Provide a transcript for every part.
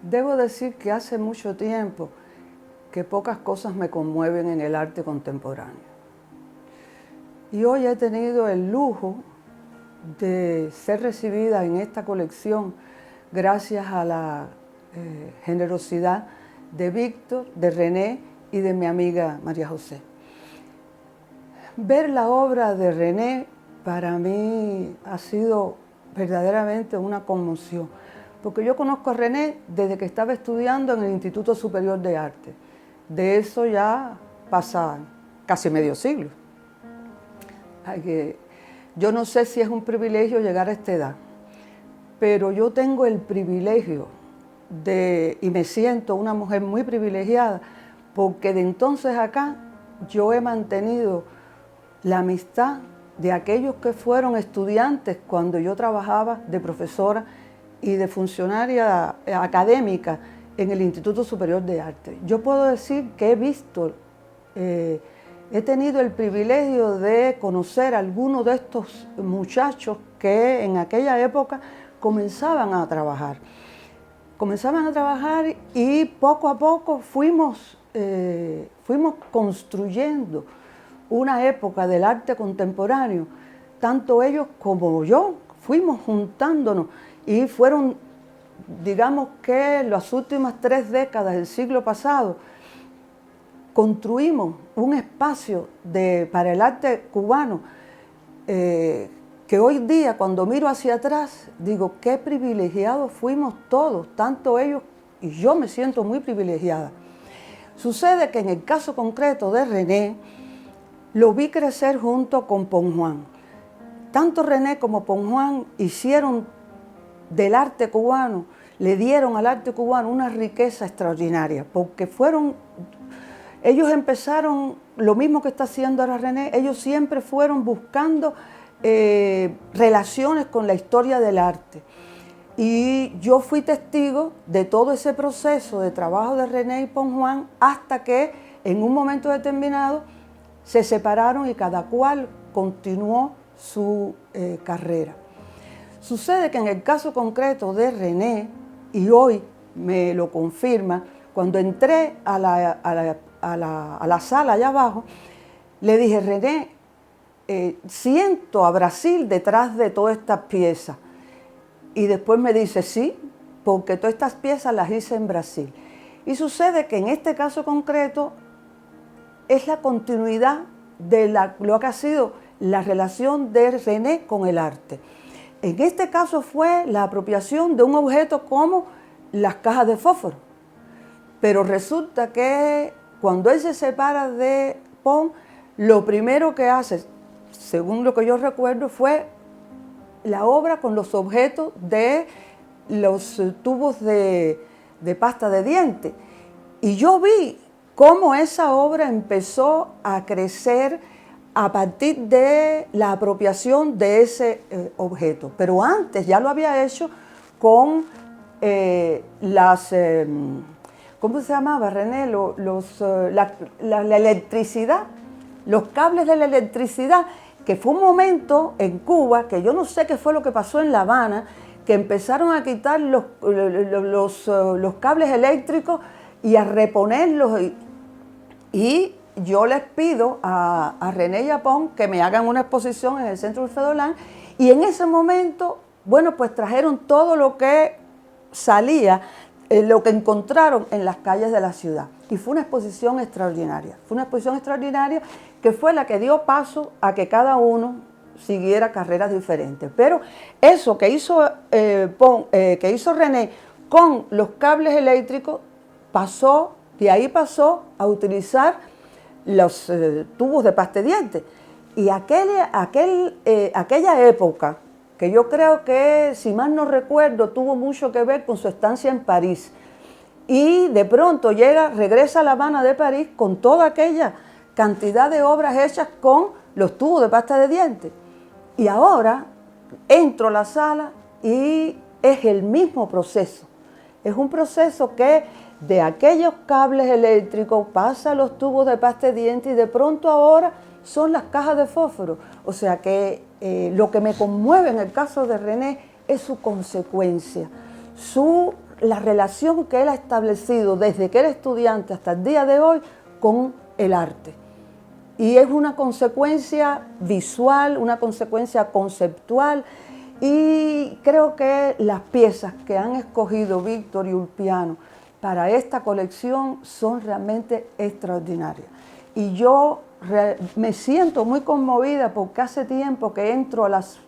Debo decir que hace mucho tiempo que pocas cosas me conmueven en el arte contemporáneo. Y hoy he tenido el lujo de ser recibida en esta colección gracias a la generosidad de Víctor, de René y de mi amiga María José. Ver la obra de René para mí ha sido verdaderamente una conmoción, porque yo conozco a René desde que estaba estudiando en el Instituto Superior de Arte. De eso ya pasa casi medio siglo. Yo no sé si es un privilegio llegar a esta edad, pero yo tengo el privilegio y me siento una mujer muy privilegiada, porque de entonces acá yo he mantenido la amistad de aquellos que fueron estudiantes cuando yo trabajaba de profesora y de funcionaria académica en el Instituto Superior de Arte. Yo puedo decir que he visto, he tenido el privilegio de conocer a algunos de estos muchachos que en aquella época comenzaban a trabajar. Y poco a poco fuimos construyendo una época del arte contemporáneo. Tanto ellos como yo fuimos juntándonos y fueron, digamos que las últimas 3 décadas del siglo pasado, construimos un espacio para el arte cubano que hoy día, cuando miro hacia atrás, digo, qué privilegiados fuimos todos, tanto ellos y yo me siento muy privilegiada. Sucede que en el caso concreto de René, lo vi crecer junto con Pon Juan. Tanto René como Pon Juan hicieron del arte cubano, le dieron al arte cubano una riqueza extraordinaria, porque ellos empezaron, lo mismo que está haciendo ahora René, ellos siempre fueron buscando relaciones con la historia del arte. Y yo fui testigo de todo ese proceso de trabajo de René y Pon Juan hasta que en un momento determinado se separaron y cada cual continuó su carrera. Sucede que en el caso concreto de René, y hoy me lo confirma, cuando entré a la sala allá abajo, le dije, René, siento a Brasil detrás de todas estas piezas. Y después me dice, sí, porque todas estas piezas las hice en Brasil. Y sucede que en este caso concreto es la continuidad de lo que ha sido la relación de René con el arte. En este caso fue la apropiación de un objeto como las cajas de fósforo. Pero resulta que cuando él se separa de Pon, lo primero que hace, según lo que yo recuerdo, fue la obra con los objetos de los tubos de pasta de dientes. Y yo vi cómo esa obra empezó a crecer a partir de la apropiación de ese objeto. Pero antes ya lo había hecho con ¿cómo se llamaba, René? La electricidad, los cables de la electricidad, que fue un momento en Cuba, que yo no sé qué fue lo que pasó en La Habana, que empezaron a quitar los cables eléctricos y a reponerlos. Y yo les pido a René y a Pon que me hagan una exposición en el Centro Ulfedolán, y en ese momento, bueno, pues trajeron todo lo que salía, lo que encontraron en las calles de la ciudad. Y fue una exposición extraordinaria. Fue una exposición extraordinaria que fue la que dio paso a que cada uno siguiera carreras diferentes. Pero eso que hizo René con los cables eléctricos, de ahí pasó a utilizar los tubos de pasta de dientes. Y aquella época, que yo creo que, si mal no recuerdo, tuvo mucho que ver con su estancia en París. Y de pronto regresa a La Habana de París con toda aquella cantidad de obras hechas con los tubos de pasta de dientes. Y ahora entro a la sala y es el mismo proceso. Es un proceso que de aquellos cables eléctricos pasa a los tubos de pasta de dientes y de pronto ahora son las cajas de fósforo. O sea que lo que me conmueve en el caso de René es su consecuencia, su la relación que él ha establecido desde que era estudiante hasta el día de hoy con el arte. Y es una consecuencia visual, una consecuencia conceptual, y creo que las piezas que han escogido Víctor y Ulpiano para esta colección son realmente extraordinarias. Y yo me siento muy conmovida porque hace tiempo que entro a las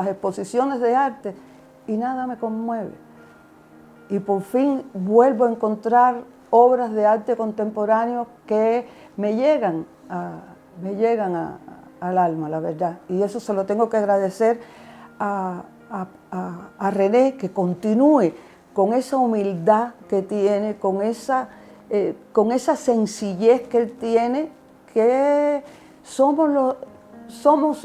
exposiciones de arte y nada me conmueve. Y por fin vuelvo a encontrar obras de arte contemporáneo que me llegan al alma, la verdad. Y eso se lo tengo que agradecer a René, que continúe con esa humildad que tiene, con esa sencillez que él tiene, que somos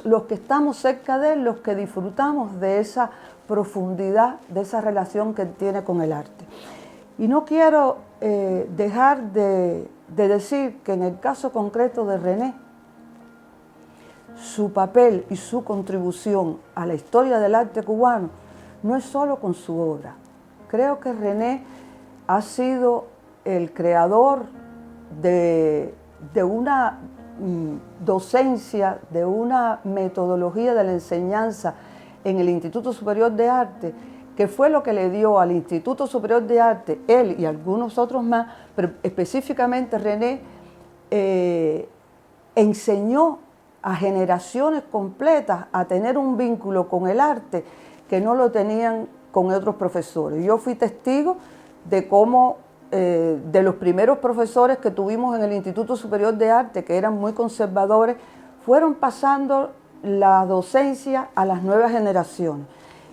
los que estamos cerca de él, los que disfrutamos de esa profundidad, de esa relación que él tiene con el arte. Y no quiero dejar de decir que en el caso concreto de René, su papel y su contribución a la historia del arte cubano no es solo con su obra. Creo que René ha sido el creador de una docencia, de una metodología de la enseñanza en el Instituto Superior de Arte, que fue lo que le dio al Instituto Superior de Arte, él y algunos otros más, pero específicamente René, enseñó a generaciones completas a tener un vínculo con el arte que no lo tenían con otros profesores. Yo fui testigo de cómo de los primeros profesores que tuvimos en el Instituto Superior de Arte, que eran muy conservadores, fueron pasando la docencia a las nuevas generaciones.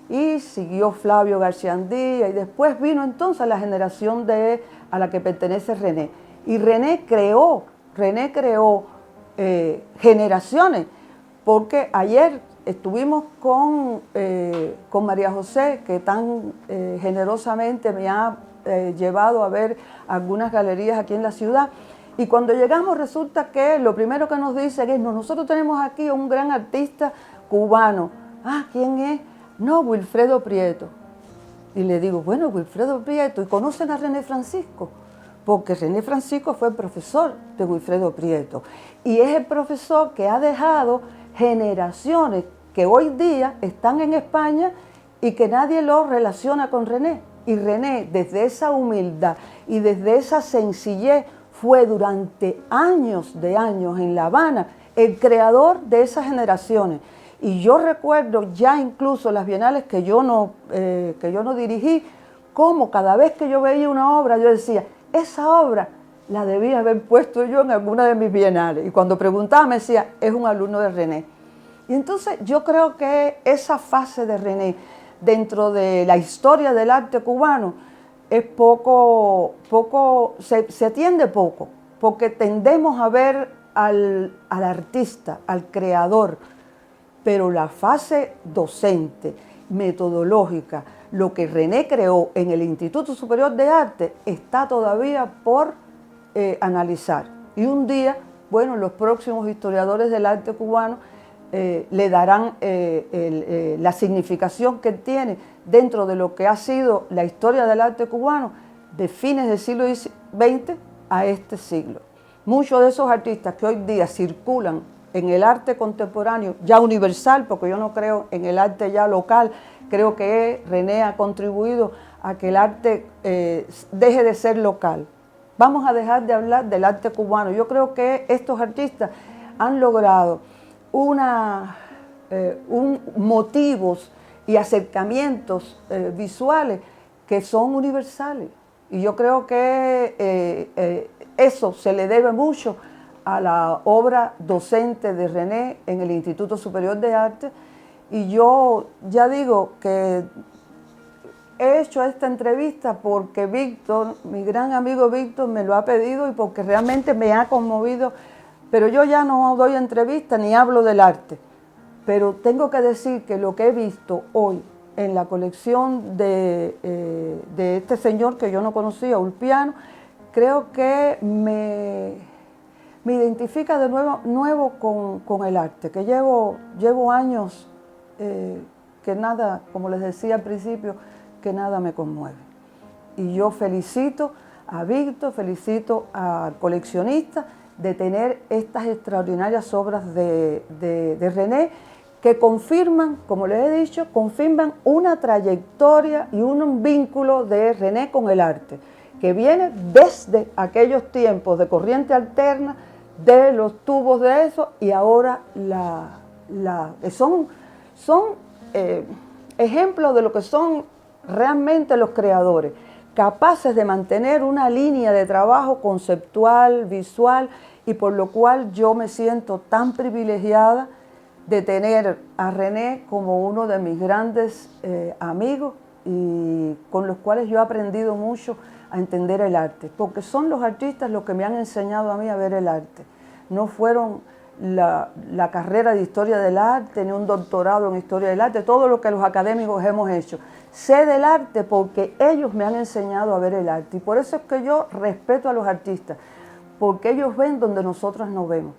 Y siguió Flavio García Andía, y después vino entonces la generación a la que pertenece René. Y René creó generaciones, porque ayer estuvimos con María José, que tan generosamente me ha llevado a ver algunas galerías aquí en la ciudad, y cuando llegamos resulta que lo primero que nos dicen es: nosotros tenemos aquí un gran artista cubano. Ah, ¿quién es? No, Wilfredo Prieto. Y le digo, bueno, Wilfredo Prieto, ¿y conocen a René Francisco? Porque René Francisco fue profesor de Wilfredo Prieto, y es el profesor que ha dejado generaciones que hoy día están en España y que nadie lo relaciona con René. Y René, desde esa humildad y desde esa sencillez, fue durante años en La Habana el creador de esas generaciones. Y yo recuerdo ya incluso las bienales que yo no dirigí, como cada vez que yo veía una obra, yo decía, esa obra la debía haber puesto yo en alguna de mis bienales. Y cuando preguntaba me decía, es un alumno de René. Y entonces yo creo que esa fase de René dentro de la historia del arte cubano es se atiende poco, porque tendemos a ver al artista, al creador, pero la fase docente, metodológica, lo que René creó en el Instituto Superior de Arte está todavía por analizar. Y un día, bueno, los próximos historiadores del arte cubano le darán la significación que tiene dentro de lo que ha sido la historia del arte cubano de fines del siglo XX a este siglo. Muchos de esos artistas que hoy día circulan en el arte contemporáneo, ya universal, porque yo no creo en el arte ya local, creo que René ha contribuido a que el arte deje de ser local. Vamos a dejar de hablar del arte cubano. Yo creo que estos artistas han logrado motivos y acercamientos visuales que son universales. Y yo creo que eso se le debe mucho a la obra docente de René en el Instituto Superior de Arte. Y yo ya digo que he hecho esta entrevista porque Víctor, mi gran amigo Víctor, me lo ha pedido y porque realmente me ha conmovido. Pero yo ya no doy entrevistas ni hablo del arte. Pero tengo que decir que lo que he visto hoy en la colección de este señor que yo no conocía, Ulpiano, creo que me identifica de nuevo con el arte, que llevo años que nada, como les decía al principio, que nada me conmueve. Y yo felicito a Víctor, felicito al coleccionista de tener estas extraordinarias obras de René, que confirman, como les he dicho, confirman una trayectoria y un vínculo de René con el arte, que viene desde aquellos tiempos de corriente alterna, de los tubos de eso, y ahora son ejemplos de lo que son realmente los creadores, capaces de mantener una línea de trabajo conceptual, visual, y por lo cual yo me siento tan privilegiada de tener a René como uno de mis grandes amigos y con los cuales yo he aprendido mucho a entender el arte, porque son los artistas los que me han enseñado a mí a ver el arte. No fueron la carrera de Historia del Arte, ni un doctorado en Historia del Arte, todo lo que los académicos hemos hecho. Sé del arte porque ellos me han enseñado a ver el arte, y por eso es que yo respeto a los artistas, porque ellos ven donde nosotros no vemos.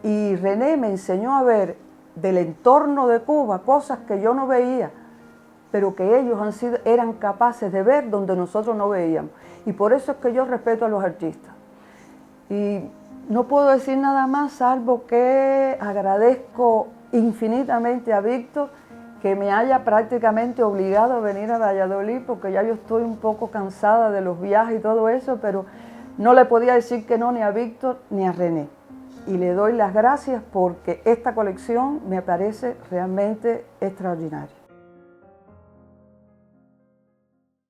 Y René me enseñó a ver del entorno de Cuba cosas que yo no veía, pero que ellos eran capaces de ver donde nosotros no veíamos. Y por eso es que yo respeto a los artistas. Y no puedo decir nada más, salvo que agradezco infinitamente a Víctor que me haya prácticamente obligado a venir a Valladolid, porque ya yo estoy un poco cansada de los viajes y todo eso, pero no le podía decir que no ni a Víctor ni a René. Y le doy las gracias porque esta colección me parece realmente extraordinaria.